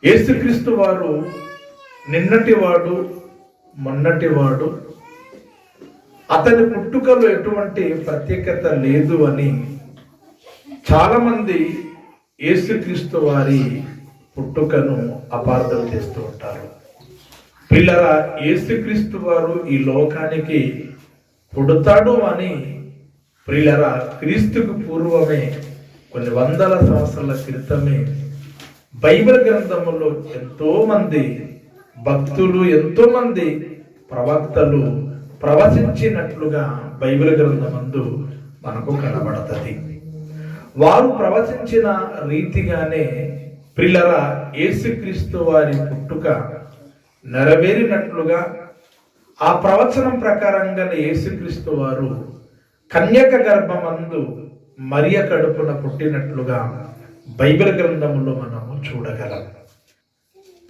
యేసుక్రీస్తు వారు నిన్నటివాడు మొన్నటివాడు, అతని పుట్టుకలో ఎటువంటి ప్రత్యేకత లేదు అని చాలామంది యేసుక్రీస్తు వారి పుట్టుకను అపార్థం చేస్తూ ఉంటారు. పిల్లరా, యేసుక్రీస్తు వారు ఈ లోకానికి పుడతాడు అని పిల్లరా క్రీస్తుకు పూర్వమే కొన్ని వందల సంవత్సరాల క్రితమే బైబిల్ గ్రంథములో ఎంతో మంది భక్తులు, ఎంతో మంది ప్రవక్తలు ప్రవచించినట్లుగా బైబిల్ గ్రంథమందు మనకు కనబడుతుంది. వారు ప్రవచించిన రీతిగానే పిల్లరా యేసుక్రీస్తు వారి పుట్టుక నెరవేరినట్లుగా, ఆ ప్రవచనం ప్రకారంగానే యేసుక్రీస్తు వారు కన్యక గర్భమందు మరియ కడుపున పుట్టినట్లుగా బైబిల్ గ్రంథంలో మనము చూడగలం.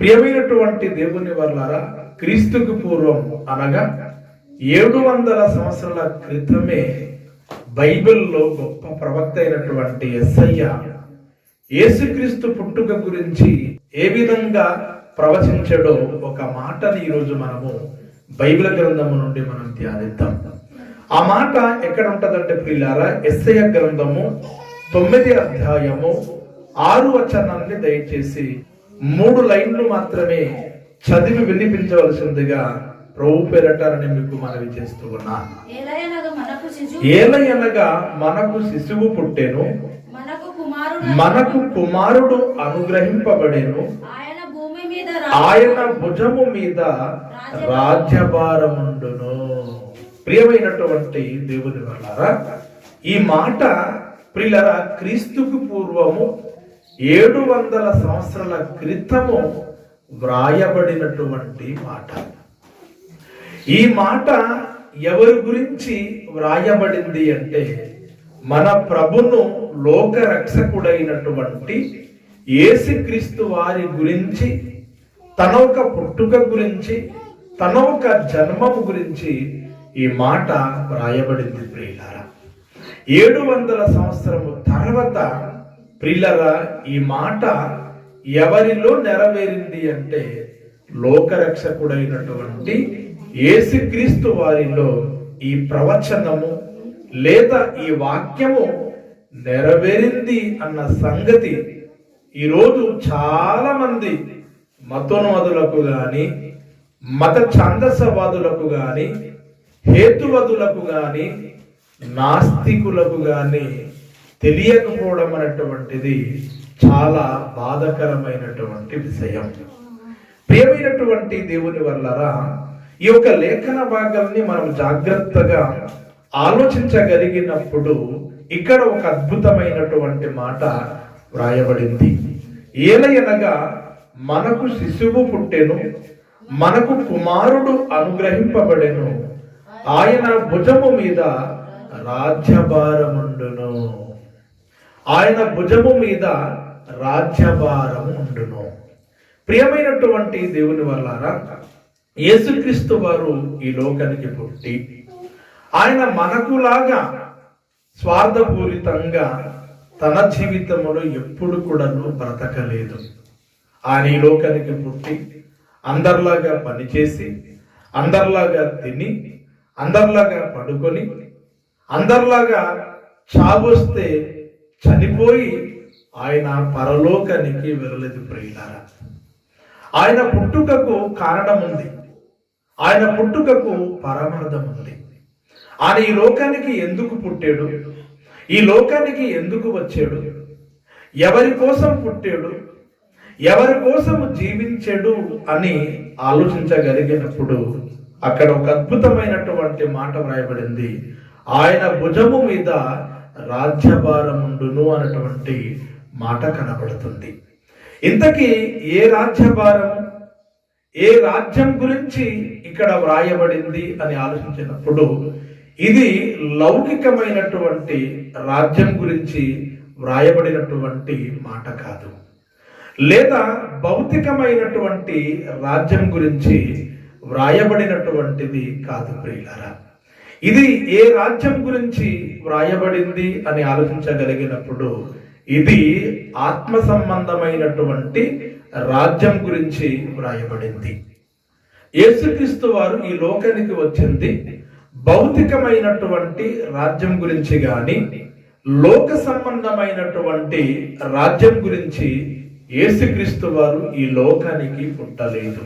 ప్రియమైనటువంటి దేవుని వల్లారా, క్రీస్తుకు పూర్వం అనగా 700 సంవత్సరాల క్రితమే బైబిల్లో గొప్ప ప్రవక్త అయినటువంటి యెషయా యేసుక్రీస్తు పుట్టుక గురించి ఏ విధంగా ప్రవచించడో ఒక మాటని ఈరోజు మనము బైబిల్ గ్రంథము నుండి మనం ధ్యానిద్దాం. ఆ మాట ఎక్కడ ఉంటదంటే ప్రియులారా, యెషయా గ్రంథము 9వ అధ్యాయము 6వ వచనాన్ని దయచేసి 3 లైన్లు మాత్రమే చదివి వినిపించవలసిందిగా ప్రభు పేరటారని మీకు మనవి చేస్తూ ఉన్నాను. ఏలయనగా మనకు శిశువు పుట్టెను, మనకు కుమారుడు అనుగ్రహింపబడెను, ఆయన భుజము మీద రాజ్యభారముండును. ప్రియమైనటువంటి దేవుని వల్లారా, ఈ మాట ప్రియులారా క్రీస్తుకు పూర్వము 700 సంవత్సరాల క్రితము వ్రాయబడినటువంటి మాట. ఈ మాట ఎవరి గురించి వ్రాయబడింది అంటే మన ప్రభును లోక రక్షకుడైనటువంటి యేసుక్రీస్తు వారి గురించి, తన ఒక పుట్టుక గురించి, తన ఒక జన్మము గురించి ఈ మాట వ్రాయబడింది. ప్రియులారా 700 సంవత్సరము తర్వాత ప్రియులారా ఈ మాట ఎవరిలో నెరవేరింది అంటే లోకరక్షకుడైనటువంటి యేసుక్రీస్తు వారిలో ఈ ప్రవచనము లేదా ఈ వాక్యము నెరవేరింది అన్న సంగతి ఈరోజు చాలా మంది మతోన్మదులకు గాని, మత ఛాందసవాదులకు గాని, హేతువదులకు గాని, నాస్తికులకు గాని తెలియకపోవడం అనేటువంటిది చాలా బాధకరమైనటువంటి విషయం. ప్రియమైనటువంటి దేవుని వల్లారా, ఈ యొక్క లేఖన భాగాన్ని మనం జాగ్రత్తగా ఆలోచించగలిగినప్పుడు ఇక్కడ ఒక అద్భుతమైనటువంటి మాట వ్రాయబడింది. ఏలయనగా మనకు శిశువు పుట్టెను, మనకు కుమారుడు అనుగ్రహింపబడెను, ఆయన భుజము మీద రాజ్యభారముండును, ఆయన భుజము మీద రాజ్యభారము ఉండును. ప్రియమైనటువంటి దేవుని వల్లారా, యేసుక్రీస్తు వారు ఈ లోకానికి పుట్టి ఆయన మనకులాగా స్వార్థపూరితంగా తన జీవితంలో ఎప్పుడు కూడా బ్రతకలేదు. ఆయన ఈ లోకానికి పుట్టి అందరిలాగా పనిచేసి, అందరిలాగా తిని, అందరిలాగా పడుకొని, అందరిలాగా చావొస్తే చనిపోయి ఆయన పరలోకానికి వెళ్ళలేదు. ప్రియులారా, ఆయన పుట్టుకకు కారణం ఉంది, ఆయన పుట్టుకకు పరమార్థం ఉంది. ఆయన ఈ లోకానికి ఎందుకు పుట్టాడు, ఈ లోకానికి ఎందుకు వచ్చాడు, ఎవరి కోసం పుట్టాడు, ఎవరి కోసం జీవించాడు అని ఆలోచించగలిగినప్పుడు అక్కడ ఒక అద్భుతమైనటువంటి మాట వ్రాయబడింది. ఆయన భుజము మీద రాజ్యభారముండును అన్నటువంటి మాట కనబడుతుంది. ఇంతకీ ఏ రాజ్యభారం, ఏ రాజ్యం గురించి ఇక్కడ వ్రాయబడింది అని ఆలోచించినప్పుడు ఇది లౌకికమైనటువంటి రాజ్యం గురించి వ్రాయబడినటువంటి మాట కాదు, లేదా భౌతికమైనటువంటి రాజ్యం గురించి వ్రాయబడినటువంటిది కాదు. ప్రియులారా, ఇది ఏ రాజ్యం గురించి వ్రాయబడింది అని ఆలోచించగలిగినప్పుడు ఇది ఆత్మ సంబంధమైనటువంటి రాజ్యం గురించి వ్రాయబడింది. యేసుక్రీస్తు వారు ఈ లోకానికి వచ్చింది భౌతికమైనటువంటి రాజ్యం గురించి గాని లోక సంబంధమైనటువంటి రాజ్యం గురించి యేసుక్రీస్తు వారు ఈ లోకానికి పుట్టలేదు.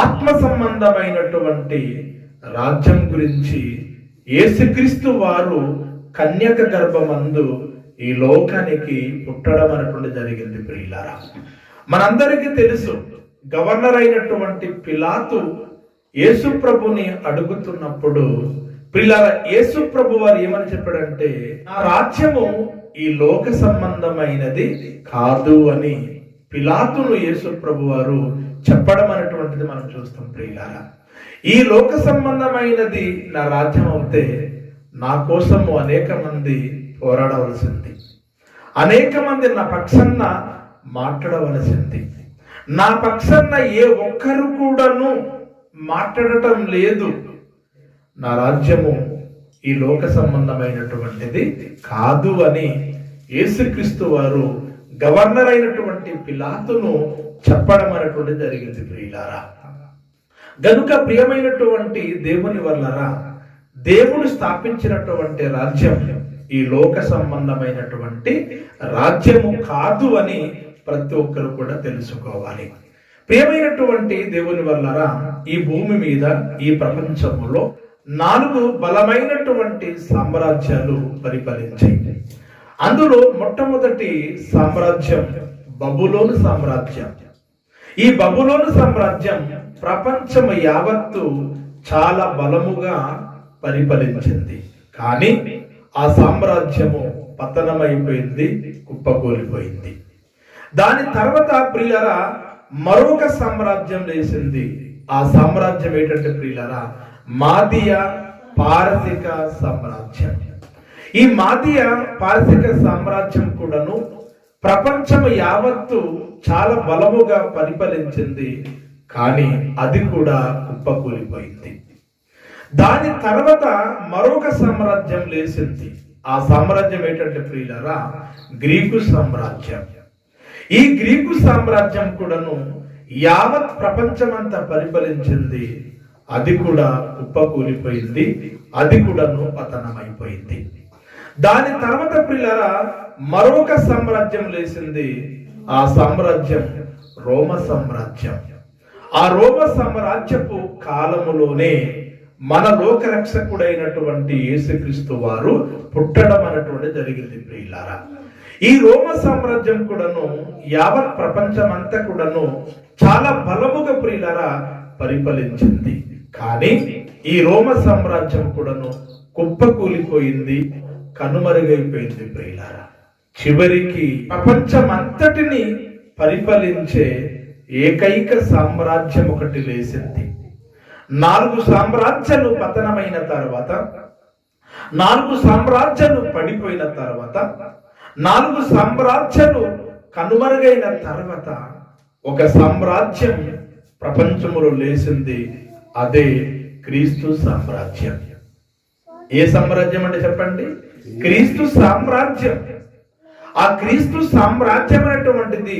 ఆత్మ సంబంధమైనటువంటి రాజ్యం గురించి యేసుక్రీస్తు వారు కన్యక గర్భమందు ఈ లోకానికి పుట్టడం అనేటువంటి జరిగింది. ప్రియులారా, మనందరికీ తెలుసు, గవర్నర్ అయినటువంటి పిలాతు యేసు ప్రభుని అడుగుతున్నప్పుడు ప్రియులారా, యేసు ప్రభు వారు ఏమని చెప్పాడంటే, నా రాజ్యము ఈ లోక సంబంధమైనది కాదు అని పిలాతును యేసు ప్రభు వారు చెప్పడం అనేటువంటిది మనం చూస్తాం. ప్రియులారా, ఈ లోక సంబంధమైనది నా రాజ్యం అవుతే నా కోసము అనేక మంది పోరాడవలసింది, అనేక మంది నా పక్షాన మాట్లాడవలసింది. నా పక్షాన ఏ ఒక్కరు కూడాను మాట్లాడటం లేదు. నా రాజ్యము ఈ లోక సంబంధమైనటువంటిది కాదు అని యేసుక్రీస్తు వారు గవర్నర్ అయినటువంటి పిలాతును చెప్పడం అనేటువంటి జరిగింది. ప్రియులారా, గనుక ప్రియమైనటువంటి దేవుని వల్లరా, దేవుడు స్థాపించినటువంటి రాజ్యం ఈ లోక సంబంధమైనటువంటి రాజ్యము కాదు అని ప్రతి ఒక్కరు కూడా తెలుసుకోవాలి. ప్రియమైనటువంటి దేవుని వల్లరా, ఈ భూమి మీద ఈ ప్రపంచంలో 4 బలమైనటువంటి సామ్రాజ్యాలు పరిపాలించాయి. అందులో మొట్టమొదటి సామ్రాజ్యం బబులోను సామ్రాజ్యం. ఈ బబులోను సామ్రాజ్యం ప్రపంచం యావత్తు చాలా బలముగా పరిపాలించింది. కానీ ఆ సామ్రాజ్యము పతనమైపోయింది, కుప్పకూలిపోయింది. దాని తర్వాత ప్రియులరా మరొక సామ్రాజ్యం లేచింది. ఆ సామ్రాజ్యం ఏంటంటే ప్రియులరా, మాదియా పారసిక సామ్రాజ్యం. ఈ మాదియా పారసిక సామ్రాజ్యం కూడాను ప్రపంచం యావత్తు చాలా బలముగా పరిపాలించింది. కానీ అది కూడా కుప్పకూలిపోయింది. దాని తర్వాత మరొక సామ్రాజ్యం లేచింది. ఆ సామ్రాజ్యం ఏంటంటే ప్రియులరా, గ్రీకు సామ్రాజ్యం. ఈ గ్రీకు సామ్రాజ్యం కూడాను యావత్ ప్రపంచమంతా పరిపాలించింది. అది కూడా కుప్పకూలిపోయింది, అది కూడాను పతనమైపోయింది. దాని తర్వాత ప్రియులరా మరొక సామ్రాజ్యం లేచింది. ఆ సామ్రాజ్యం రోమ సామ్రాజ్యం. ఆ రోమ సామ్రాజ్యపు కాలములోనే మన లోక రక్షకుడైనటువంటి యేసుక్రీస్తు వారు పుట్టడం అనేటువంటి జరిగింది. ప్రియులారా, ఈ రోమ సామ్రాజ్యం కూడాను యావత్ ప్రపంచమంతా కూడాను చాలా బలముగా ప్రియులారా పరిపాలించింది. కానీ ఈ రోమ సామ్రాజ్యం కూడాను కుప్పకూలిపోయింది, కనుమరుగైపోయింది. ప్రియులారా, చివరికి ప్రపంచమంతటిని పరిపాలించే ఏకైక సామ్రాజ్యం ఒకటి లేచింది. 4 సామ్రాజ్యాలు పతనమైన తర్వాత, 4 సామ్రాజ్యాలు పడిపోయిన తర్వాత, 4 సామ్రాజ్యాలు కనుమరుగైన తర్వాత ఒక సామ్రాజ్యం ప్రపంచములో లేచింది. అదే క్రీస్తు సామ్రాజ్యం. ఏ సామ్రాజ్యం అంటే చెప్పండి? క్రీస్తు సామ్రాజ్యం. ఆ క్రీస్తు సామ్రాజ్యం అనేటువంటిది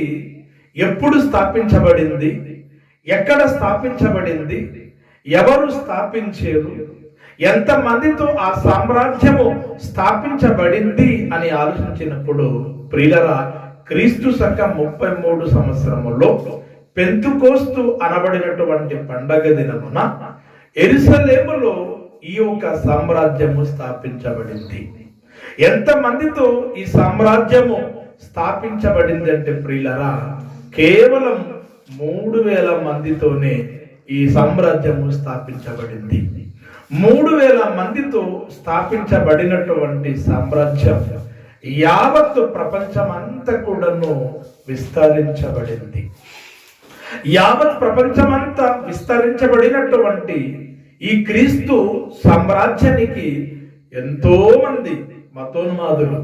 ఎప్పుడు స్థాపించబడింది, ఎక్కడ స్థాపించబడింది, ఎవరు స్థాపించారు, ఎంతమందితో ఆ సామ్రాజ్యము స్థాపించబడింది అని ఆలోచించినప్పుడు ప్రియులరా, క్రీస్తు శకం 33 సంవత్సరములో పెంతుకోస్తు అనబడినటువంటి పండగ దినమున యెరూషలేములో ఈ యొక్క సామ్రాజ్యము స్థాపించబడింది. ఎంతమందితో ఈ సామ్రాజ్యము స్థాపించబడింది అంటే ప్రియులరా, కేవలం 3000 మందితోనే ఈ సామ్రాజ్యము స్థాపించబడింది. 3000 మందితో స్థాపించబడినటువంటి సామ్రాజ్యం యావత్తు ప్రపంచం అంతా కూడాను విస్తరించబడింది. యావత్ ప్రపంచమంతా విస్తరించబడినటువంటి ఈ క్రీస్తు సామ్రాజ్యానికి ఎంతో మంది మతోన్మాదులు,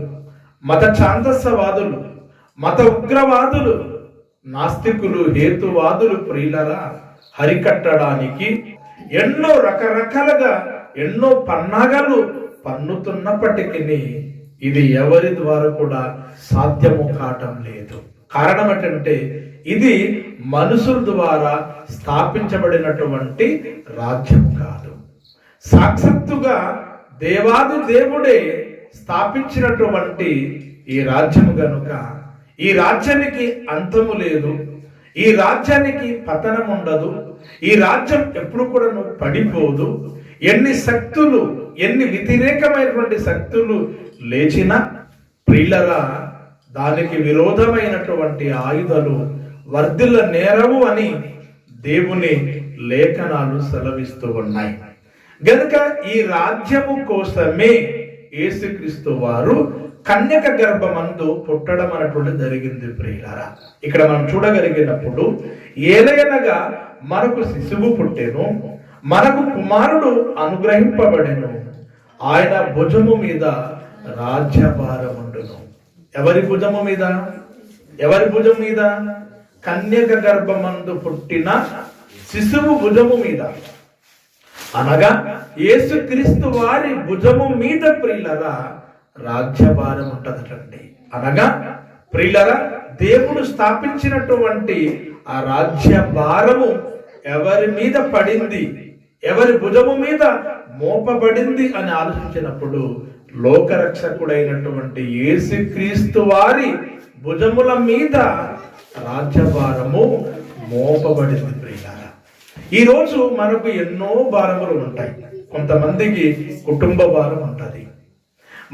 మత ఛాందసవాదులు, మత ఉగ్రవాదులు, నాస్తికులు, హేతువాదులు ప్రియులరా హరికట్టడానికి ఎన్నో రకరకాలుగా ఎన్నో పన్నాగాలు పన్నుతున్నప్పటికీ ఇది ఎవరి ద్వారా కూడా సాధ్యము కావటం లేదు. కారణం ఏంటంటే ఇది మనుషుల ద్వారా స్థాపించబడినటువంటి రాజ్యం కాదు. సాక్షాత్తుగా దేవాది దేవుడే స్థాపించినటువంటి ఈ రాజ్యము గనుక ఈ రాజ్యానికి అంతము లేదు, ఈ రాజ్యానికి పతనం ఉండదు, ఈ రాజ్యం ఎప్పుడు కూడా పడిపోదు. ఎన్ని శక్తులు, ఎన్ని వ్యతిరేకమైనటువంటి శక్తులు లేచినా ప్రియులరా దానికి విరోధమైనటువంటి ఆయుధాలు వర్ధిల్ల నేరవు అని దేవుని లేఖనాలు సెలవిస్తూ ఉన్నాయి. గనుక ఈ రాజ్యము కోసమే యేసుక్రీస్తు వారు కన్యక గర్భమందు పుట్టడం అనేటువంటి జరిగింది. ప్రియులారా ఇక్కడ మనం చూడగలిగినప్పుడు ఏలయనగా మనకు శిశువు పుట్టెను, మనకు కుమారుడు అనుగ్రహింపబడెను, ఆయన భుజము మీద రాజ్యభారముండును. ఎవరి భుజము మీద? ఎవరి భుజం మీద? కన్యక గర్భమందు పుట్టిన శిశువు భుజము మీద, అనగా యేసుక్రీస్తు వారి భుజము మీద ప్రియులరా రాజ్యభారం ఉంటదటండి. అనగా ప్రియులరా దేవుడు స్థాపించినటువంటి ఆ రాజ్యభారము ఎవరి మీద పడింది, ఎవరి భుజము మీద మోపబడింది అని ఆలోచించినప్పుడు లోకరక్షకుడైనటువంటి యేసుక్రీస్తు వారి భుజముల మీద రాజ్యభారము మోపబడింది. ప్రియులారా ఈరోజు మనకు ఎన్నో భారములు ఉంటాయి. కొంతమందికి కుటుంబ భారం ఉంటది,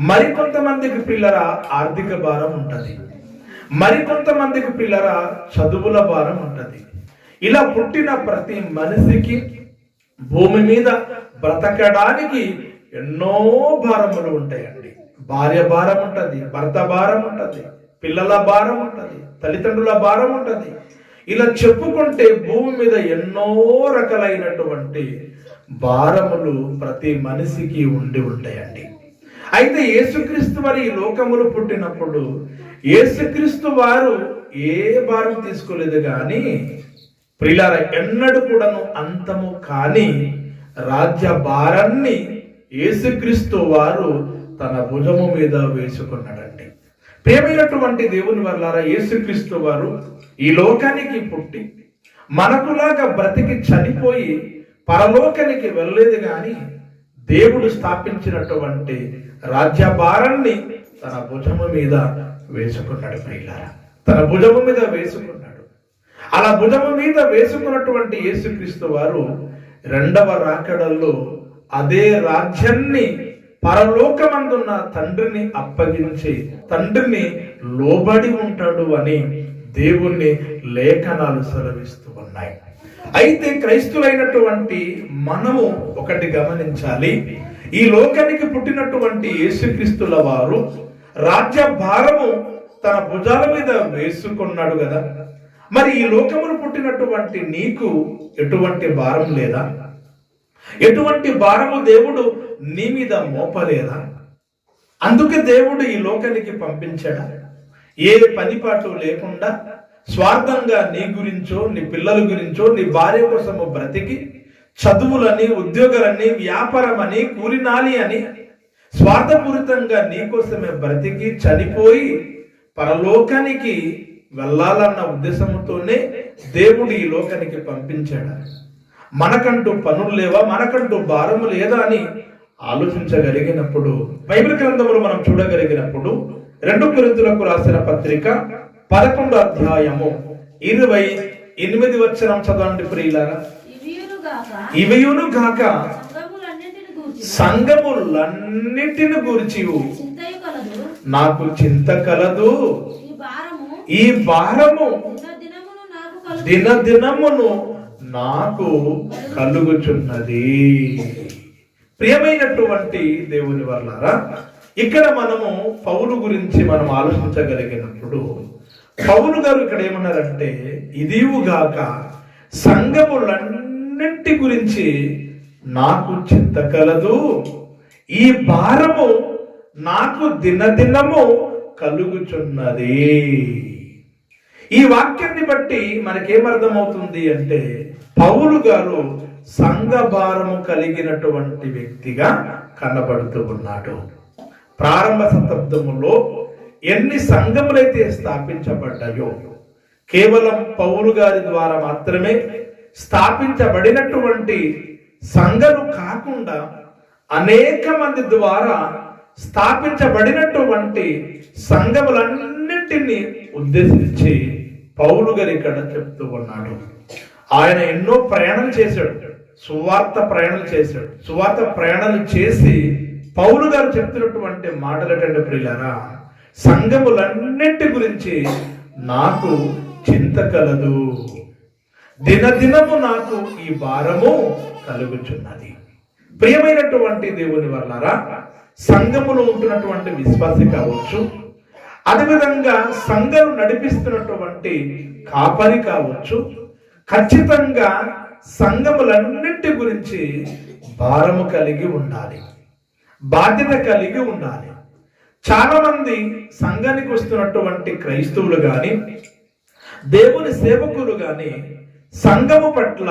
మరికొంతమందికి పిల్లల ఆర్థిక భారం ఉంటది, మరికొంతమందికి పిల్లల చదువుల భారం ఉంటది. ఇలా పుట్టిన ప్రతి మనిషికి భూమి మీద బ్రతకడానికి ఎన్నో భారములు ఉంటాయండి. భార్య భారం ఉంటది, భర్త భారం ఉంటది, పిల్లల భారం ఉంటది, తల్లిదండ్రుల భారం ఉంటది. ఇలా చెప్పుకుంటే భూమి మీద ఎన్నో రకాలైనటువంటి భారములు ప్రతి మనిషికి ఉండి ఉంటాయండి. అయితే యేసుక్రీస్తు వారు ఈ లోకములు పుట్టినప్పుడు యేసుక్రీస్తు వారు ఏ భారం తీసుకోలేదు, కానీ ప్రియులార ఎన్నడూ కూడాను అంతము కాని రాజ్య భారాన్ని యేసుక్రీస్తు వారు తన భుజము మీద వేసుకున్నాడండి. ప్రియమైనటువంటి దేవుని వల్లారా యేసుక్రీస్తు వారు ఈ లోకానికి పుట్టి మనకులాగా బ్రతికి చనిపోయి పరలోకానికి వెళ్ళలేదు, కానీ దేవుడు స్థాపించినటువంటి రాజ్యభారాన్ని తన భుజము మీద వేసుకున్నాడు. ప్రియులారా తన భుజము మీద వేసుకున్నాడు. అలా భుజము మీద వేసుకున్నటువంటి యేసుక్రీస్తు వారు రెండవ రాకడల్లో అదే రాజ్యాన్ని పరలోకమందున్న తండ్రిని అప్పగించి తండ్రిని లోబడి ఉంటాడు అని దేవుని లేఖనాలు సెలవిస్తూ ఉన్నాయి. అయితే క్రైస్తులైనటువంటి మనము ఒకటి గమనించాలి. ఈ లోకానికి పుట్టినటువంటి యేసుక్రీస్తుల వారు రాజ్య భారము తన భుజాల మీద వేసుకున్నాడు కదా. మరి ఈ లోకమును పుట్టినటువంటి నీకు ఎటువంటి భారం లేదా? ఎటువంటి భారము దేవుడు నీ మీద మోపలేదా? అందుకే దేవుడు ఈ లోకానికి పంపించాడా? ఏ పనిపాటు లేకుండా స్వార్థంగా నీ గురించో, నీ పిల్లల గురించో, నీ భార్య కోసము బ్రతికి చదువులని, ఉద్యోగాలని, వ్యాపారమని, కూలినాలి అని స్వార్థపూరితంగా నీ కోసమే బ్రతికి చనిపోయి పరలోకానికి వెళ్ళాలన్న ఉద్దేశంతోనే దేవుడు ఈ లోకానికి పంపించాడు. మనకంటూ పనులు లేవా, మనకంటూ భారము లేదా అని ఆలోచించగలిగినప్పుడు బైబిల్ గ్రంథములు మనం చూడగలిగినప్పుడు 2 కొరింథీయులకు రాసిన పత్రిక 11వ అధ్యాయము 28వ వచనం చదవండి ప్రియులారా. ఇవియును గాక సంఘములన్నిటిని గూర్చి నాకు చింత కలదు, ఈ భారము దినదినమును నాకు కలుగుచున్నది. ప్రియమైనటువంటి దేవుని వల్లారా ఇక్కడ మనము పౌలు గురించి మనం ఆలోచించగలిగినప్పుడు పౌలు గారు ఇక్కడ ఏమన్నారంటే, ఇదివుగాక సంఘములన్నింటి గురించి నాకు చింత కలదు, ఈ భారము నాకు దినదినము కలుగుచున్నది. ఈ వాక్యాన్ని బట్టి మనకేమర్థమవుతుంది అంటే పౌలు గారు సంఘ భారము కలిగినటువంటి వ్యక్తిగా కనబడుతూ ఉన్నాడు. ప్రారంభ శతాబ్దములో ఎన్ని సంఘములైతే స్థాపించబడ్డాయో కేవలం పౌలు గారి ద్వారా మాత్రమే స్థాపించబడినటువంటి సంఘాలు కాకుండా అనేక మంది ద్వారా స్థాపించబడినటువంటి సంఘములన్నింటినీ ఉద్దేశించి పౌలు గారు ఇక్కడ చెప్తూ ఉన్నాడు. ఆయన ఎన్నో ప్రయాణాలు చేశాడు, సువార్త ప్రయాణాలు చేశాడు. సువార్త ప్రయాణాలు చేసి పౌలు గారు చెప్తున్నటువంటి మాటలు ఏంటంటే, ప్రియులారా, సంఘములన్నింటి గురించి నాకు చింత కలదు, దినదినము నాకు ఈ భారము కలుగుచున్నది. ప్రియమైనటువంటి దేవుని వల్లారా, సంఘములో ఉంటున్నటువంటి విశ్వాసి కావచ్చు, అదేవిధంగా సంఘం నడిపిస్తున్నటువంటి కాపరి కావచ్చు, ఖచ్చితంగా సంఘములన్నింటి గురించి భారము కలిగి ఉండాలి, బాధ్యత కలిగి ఉండాలి. చాలా మంది సంఘానికి వస్తున్నటువంటి క్రైస్తవులు గాని, దేవుని సేవకులు గాని సంఘము పట్ల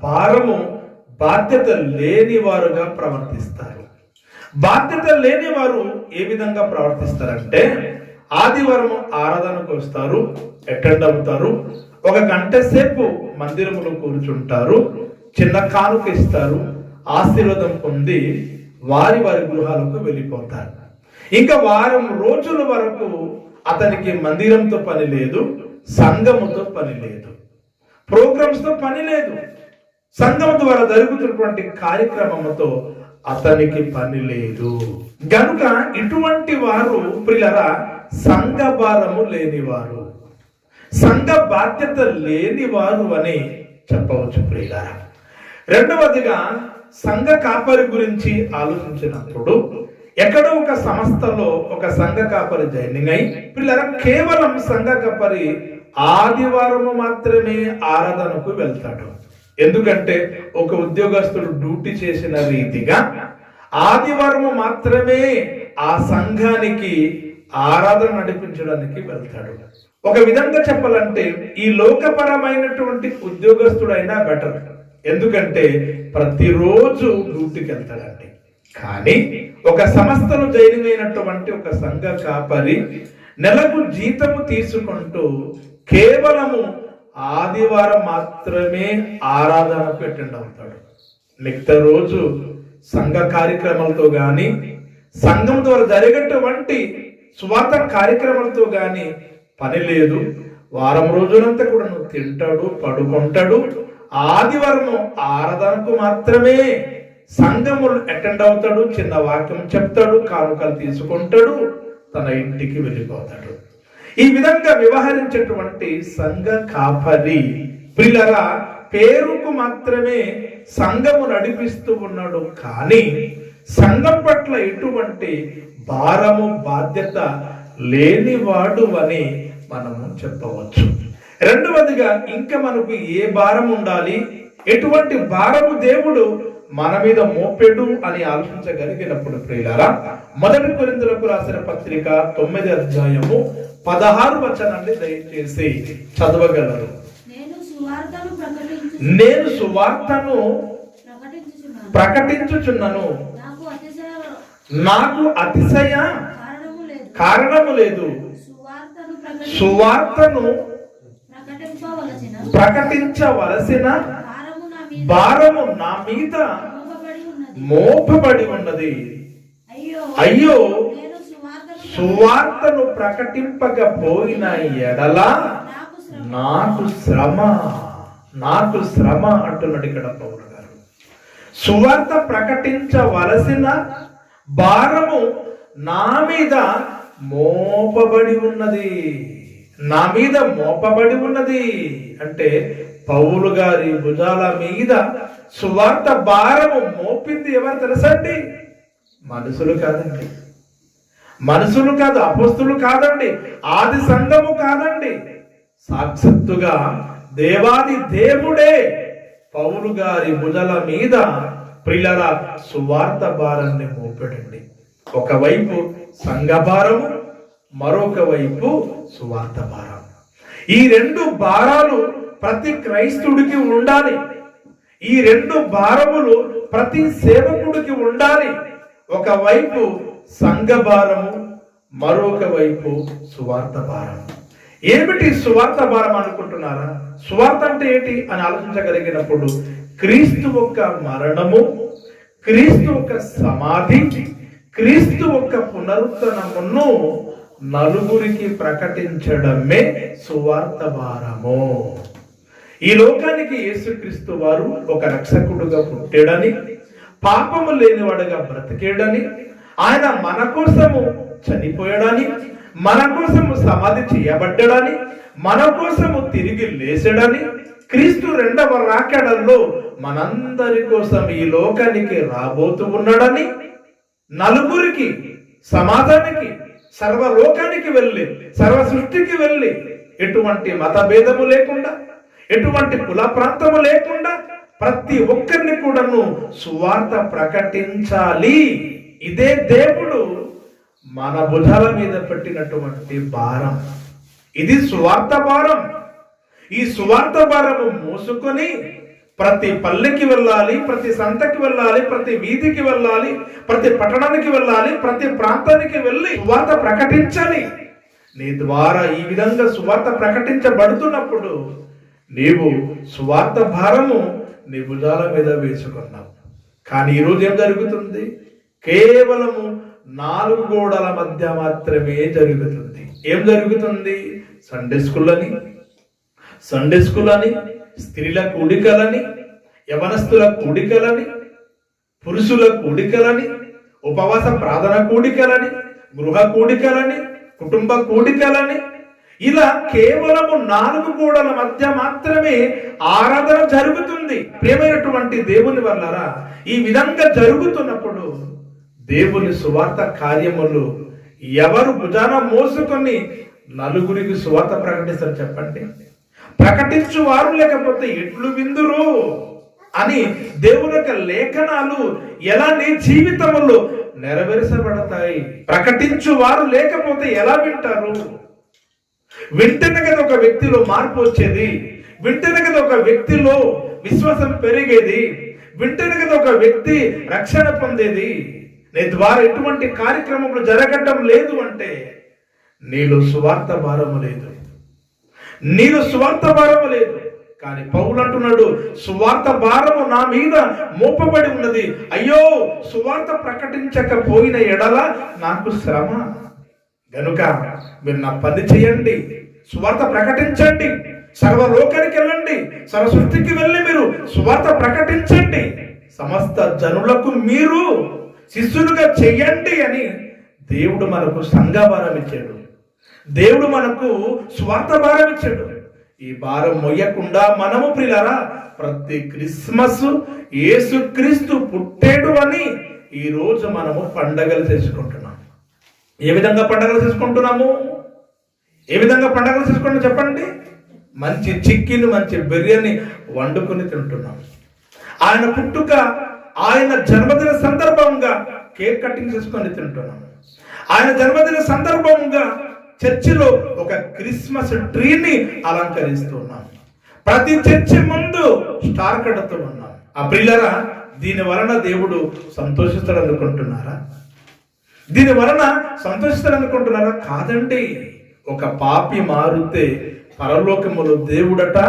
భారము, బాధ్యత లేని వారుగా ప్రవర్తిస్తారు. బాధ్యత లేని వారు ఏ విధంగా ప్రవర్తిస్తారంటే, ఆదివారం ఆరాధనకు వస్తారు, అటెండ్ అవుతారు, ఒక గంట సేపు మందిరంలో కూర్చుంటారు, చిన్న కానుక ఇస్తారు, ఆశీర్వాదం పొంది వారి గృహాలకు వెళ్ళిపోతారు. ఇంకా వారం రోజుల వరకు అతనికి మందిరంతో పని లేదు, సంఘముతో పని లేదు, ప్రోగ్రామ్స్ తో పని లేదు, సంఘం ద్వారా జరుగుతున్నటువంటి కార్యక్రమంతో అతనికి పని లేదు. గనుక ఇటువంటి వారు ప్రియులారా సంఘ భారము లేనివారు, సంఘ బాధ్యత లేనివారు అని చెప్పవచ్చు ప్రియులారా. రెండవదిగా సంఘ కాపరి గురించి ఆలోచించినప్పుడు, ఎక్కడో ఒక సంస్థలో ఒక సంఘ కాపరి జాయినింగ్ అయి పిల్లరా కేవలం సంఘ కాపరి ఆదివారము మాత్రమే ఆరాధనకు వెళ్తాడు. ఎందుకంటే ఒక ఉద్యోగస్తుడు డ్యూటీ చేసిన రీతిగా ఆదివారము మాత్రమే ఆ సంఘానికి ఆరాధన నడిపించడానికి వెళ్తాడు. ఒక విధంగా చెప్పాలంటే ఈ లోకపరమైనటువంటి ఉద్యోగస్తుడైనా బెటర్, ఎందుకంటే ప్రతిరోజు డ్యూటీకి వెళ్తాడండి. కానీ ఒక సంస్థలో జాయిన్ అయినటువంటి ఒక సంఘ కాపరి నెలకు జీతము తీసుకుంటూ కేవలము ఆదివారం మాత్రమే ఆరాధనకు అటెండ్ అవుతాడు. మిగతా రోజు సంఘ కార్యక్రమాలతో గాని, సంఘం ద్వారా జరిగేటువంటి స్వార్థ కార్యక్రమాలతో గాని పని లేదు. వారం రోజులంతా కూడా నువ్వు తింటాడు, పడుకుంటాడు. ఆదివారము ఆరాధనకు మాత్రమే సంఘము అటెండ్ అవుతాడు, చిన్న వాక్యం చెప్తాడు, కానుకలు తీసుకుంటాడు, తన ఇంటికి వెళ్ళిపోతాడు. ఈ విధంగా వ్యవహరించేటువంటి సంఘ కాపరి ప్రియులారా పేరుకు మాత్రమే సంఘము నడిపిస్తూ ఉన్నాడు, కానీ సంఘం పట్ల ఎటువంటి భారము, బాధ్యత లేనివాడు అని మనము చెప్పవచ్చు. రెండవదిగా ఇంకా మనకు ఏ భారం ఉండాలి, ఎటువంటి భారము దేవుడు మన మీద మోపెడు అని ఆలోచించగలిగినప్పుడు ప్రియులారా, 1 కొరింథీయులకు రాసిన పత్రిక 9వ అధ్యాయము 16వ వచనాన్ని దయచేసి చదవగలరు. నేను సువార్తను ప్రకటించుచున్నాను, నాకు అతిశయ కారణము లేదు. సువార్తను ప్రకటించవలసిన భారము నా మీద మోపబడి ఉన్నది. అయ్యో, సువార్తను ప్రకటింపకపోయిన ఎడల నాకు శ్రమ అంటున్నాడు ఇక్కడ పౌలు గారు. సువార్త ప్రకటించవలసిన భారము నా మీద మోపబడి ఉన్నది, నా మీద మోపబడి ఉన్నది అంటే పౌలు గారి భుజాల మీద సువార్త భారము మోపింది ఎవరు తెలుసండి? మనుషులు కాదండి, మనుషులు కాదు, అపోస్తులు కాదండి, ఆది సంఘము కాదండి, సాక్షాత్తుగా దేవాది దేవుడే పౌలు గారి భుజాల మీద ప్రియులారా సువార్త భారాన్ని మోపాడండి. ఒకవైపు సంఘ భారము, మరొక వైపు సువార్త భారం. ఈ రెండు భారాలు ప్రతి క్రైస్తవుడికి ఉండాలి. ఈ రెండు భారములు ప్రతి సేవకుడికి ఉండాలి. ఒకవైపు సంఘ భారము, మరొక వైపు సువార్త భారము. ఏమిటి సువార్త భారం అనుకుంటున్నారా? సువార్త అంటే ఏంటి అని ఆలోచించగలిగినప్పుడు క్రీస్తు యొక్క మరణము, క్రీస్తు యొక్క సమాధి, క్రీస్తు యొక్క పునరుద్ధరణమును నలుగురికి ప్రకటించడమే సువార్త భారము. ఈ లోకానికి యేసుక్రీస్తు వారు ఒక రక్షకుడుగా పుట్టాడని, పాపము లేనివాడుగా బ్రతికేడని, ఆయన మన కోసము చనిపోయాడని, మన కోసము సమాధి చేయబడ్డాడని, మన కోసము తిరిగి లేచాడని, క్రీస్తు రెండవ రాకడలో మనందరి కోసం ఈ లోకానికి రాబోతూ ఉన్నాడని, నలుగురికి, సమాజానికి, సర్వలోకానికి వెళ్ళి, సర్వ సృష్టికి వెళ్ళి, ఎటువంటి మతభేదము లేకుండా, ఎటువంటి కుల ప్రాంతము లేకుండా ప్రతి ఒక్కరిని కూడాను సువార్త ప్రకటించాలి. ఇదే దేవుడు మన భుజాల మీద పెట్టినటువంటి భారం. ఇది సువార్త భారం. ఈ సువార్త భారము మోసుకొని ప్రతి పల్లెకి వెళ్ళాలి, ప్రతి సంతకి వెళ్ళాలి, ప్రతి వీధికి వెళ్ళాలి, ప్రతి పట్టణానికి వెళ్ళాలి, ప్రతి ప్రాంతానికి వెళ్ళి సువార్త ప్రకటించాలి. నీ ద్వారా ఈ విధంగా సువార్త ప్రకటించబడుతున్నప్పుడు నీవు సువార్త భారము నీ భుజాల మీద వేసుకున్నావు. కానీ ఈరోజు ఏం జరుగుతుంది? కేవలము 4 గోడల మధ్య మాత్రమే జరుగుతుంది. ఏం జరుగుతుంది? సండే స్కూల్ అని, స్త్రీల కూడికలని, యవనస్తుల కూడికలని, పురుషుల కూడికలని, ఉపవాస ప్రార్థన కూడికలని, గృహ కూడికలని, కుటుంబ కూడికలని, ఇలా కేవలము 4 గోడల మధ్య మాత్రమే ఆరాధన జరుగుతుంది. ప్రియమైనటువంటి దేవుని వల్లరా, ఈ విధంగా జరుగుతున్నప్పుడు దేవుని సువార్త కార్యములు ఎవరు భుజాన మోసుకొని నలుగురికి సువార్త ప్రకటిస్తారు చెప్పండి? ప్రకటించు వారు లేకపోతే ఎట్లు విందురు అని దేవుని యొక్క లేఖనాలు ఎలా నీ జీవితంలో నెరవేర్చబడతాయి? ప్రకటించు వారు లేకపోతే ఎలా వింటారు? వింటనే కదా ఒక వ్యక్తిలో మార్పు వచ్చేది, వింటనే కదా ఒక వ్యక్తిలో విశ్వాసం పెరిగేది, వింటనే కదా ఒక వ్యక్తి రక్షణ పొందేది. నీ ద్వారా ఎటువంటి కార్యక్రమములు జరగటం లేదు అంటే నీలో సువార్త భారము లేదు, నీలో సువార్త భారము లేదు. కానీ పౌలు అంటున్నాడు, సువార్త భారము నా మీద మోపబడి ఉన్నది. అయ్యో, సువార్త ప్రకటించకపోయిన ఎడల నాకు శ్రమ. గనుక మీరు నా పని చేయండి, సువార్త ప్రకటించండి, సర్వలోకానికి వెళ్ళండి, సర్వ సృష్టికి వెళ్ళి మీరు సువార్త ప్రకటించండి, సమస్త జనులకు మీరు శిష్యులుగా చెయ్యండి అని దేవుడు మనకు సంఘ భారం ఇచ్చాడు. దేవుడు మనకు స్వార్థ భారం ఇచ్చాడు. ఈ భారం మొయ్యకుండా మనము ప్రియులారా ప్రతి క్రిస్మస్ యేసుక్రీస్తు పుట్టాడు అని ఈ రోజు మనము పండగలు చేసుకుంటున్నాం. ఏ విధంగా పండగలు చేసుకుంటున్నాము? ఏ విధంగా పండగలు చేసుకుంటున్నాం చెప్పండి? మంచి చికెన్, మంచి బిర్యానీ వండుకొని తింటున్నాం. ఆయన పుట్టుక, ఆయన జన్మదిన సందర్భంగా కేక్ కటింగ్ చేసుకొని తింటున్నాం. ఆయన జన్మదిన సందర్భంగా చర్చిలో ఒక క్రిస్మస్ ట్రీని అలంకరిస్తున్నాం. ప్రతి చర్చి ముందు స్టార్ కడుతూ ఉన్నాం. ఆ ప్రియులారా, దీని వలన దేవుడు సంతోషిస్తాడు అనుకుంటున్నారా? దీని వలన సంతోషిస్తాడు అనుకుంటున్నారా? కాదండి. ఒక పాపి మారితే పరలోకములో దేవుడట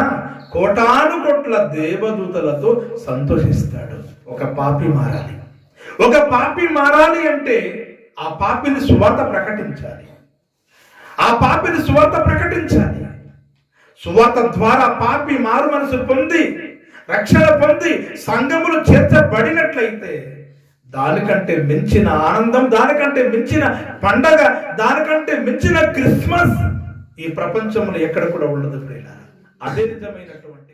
కోటాను కోట్ల దేవదూతలతో సంతోషిస్తాడు. ఒక పాపి మారాలి. ఒక పాపి మారాలి అంటే ఆ పాపిని సువార్త ప్రకటించాలి. ఆ పాపిని సువార్త ప్రకటించాలి. సువార్త ద్వారా పాపి మారు మనసు పొంది రక్షణ పొంది సంఘములు చేర్చబడినట్లయితే దానికంటే మించిన ఆనందం, దానికంటే మించిన పండగ, దానికంటే మించిన క్రిస్మస్ ఈ ప్రపంచంలో ఎక్కడ కూడా ఉండదు. అదే నిజమైనటువంటి